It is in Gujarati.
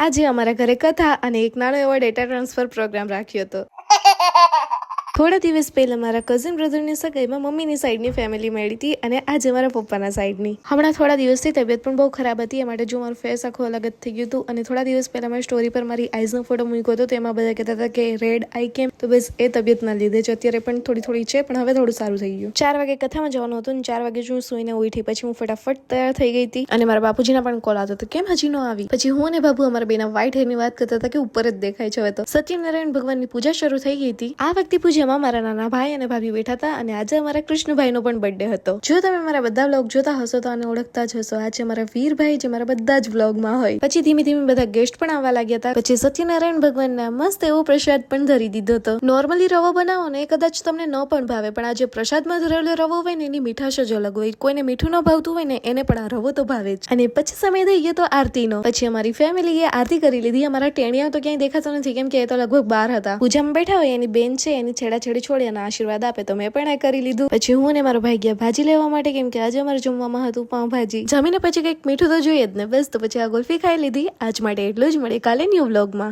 આજે અમારા ઘરે કથા અને એક નાનો એવો ડેટા ટ્રાન્સફર પ્રોગ્રામ રાખ્યો હતો. થોડા દિવસ પહેલા મારા કઝિન બ્રધરની સગાઈમાં મમ્મીની સાઈડની ફેમિલી મળી હતી અને આજે મારા પપ્પાના સાઈડની. હમણાં થોડા દિવસથી તબિયત પણ બહુ ખરાબ હતી, એ માટે જો મારું ફેસ આખું અલગ જ થઈ ગયું હતું. અને થોડા દિવસ પહેલા મેં સ્ટોરી પર મારી આઈઝનો ફોટો મૂક્યો હતો, તેમાં બધા કહેતા હતા કે રેડ આઈ કેમ, તો બસ એ તબિયતના લીધે જ. અત્યારે પણ થોડી છે, પણ હવે થોડું સારું થઈ ગયું. 4 વાગે કથામાં જવાનું હતું અને 4 વાગે હું સુઈને ઉઠી. પછી હું ફટાફટ તૈયાર થઈ ગઈ હતી અને મારા બાપુજીના પણ કોલ આવતો હતો, કેમ હજી ન આવી. પછી હું અને બાબુ અમારા બેના વ્હાઈટ હેરની વાત કરતા હતા કે ઉપર જ દેખાય છે હવે તો. સત્યનારાયણ ભગવાનની પૂજા શરૂ થઈ ગઈ હતી. આ વખતે પૂજામાં મારા નાના ભાઈ અને ભાભી બેઠા હતા અને આજે અમારા કૃષ્ણભાઈનો પણ બર્થડે હતો. જો તમે મારા બધા વ્લોગ જોતા હશો તો આને ઓળખતા જ હશો. આજે મારા વીરભાઈ જે મારા બધા જ વ્લોગમાં હોય. પછી ધીમે ધીમે બધા ગેસ્ટ પણ આવવા લાગ્યા હતા. પછી સત્યનારાયણ ભગવાનના મસ્ત એવો પ્રસાદ પણ ધરી દીધો હતો. નોર્મલી રવો બનાવો ને કદાચ તમને ન પણ ભાવે, પણ આજે પ્રસાદમાં ધરેલો રવો હોય ને એની મીઠાશ જ અલગ હોય. કોઈને મીઠું ન ભાવતું હોય ને એને પણ આ રવો તો ભાવે જ. અને પછી સમય થઈ ગયો તો આરતીનો. પછી અમારી ફેમિલીએ આરતી કરી લીધી. અમારા ટેણિયા તો ક્યાંય દેખાતો નથી, કેમ કે એ તો લગભગ બહાર હતા. પૂજામાં બેઠા હોય, એની બેન છે એની છેડાછેડી છોડી અને આશીર્વાદ આપે, તો મેં પણ આ કરી લીધું. પછી હું ને મારો ભાઈ ગયા ભાજી લેવા માટે, કેમ કે આજે અમારે જમવામાં હતું પાઉંભાજી. જમીને પછી કંઈક મીઠું તો જોઈએ જ ને. બસ તો પછી આ ગુલ્ફી ખાઈ લીધી. આજ માટે એટલું જ. મળે કાલે ન્યૂ વ્લોગમાં.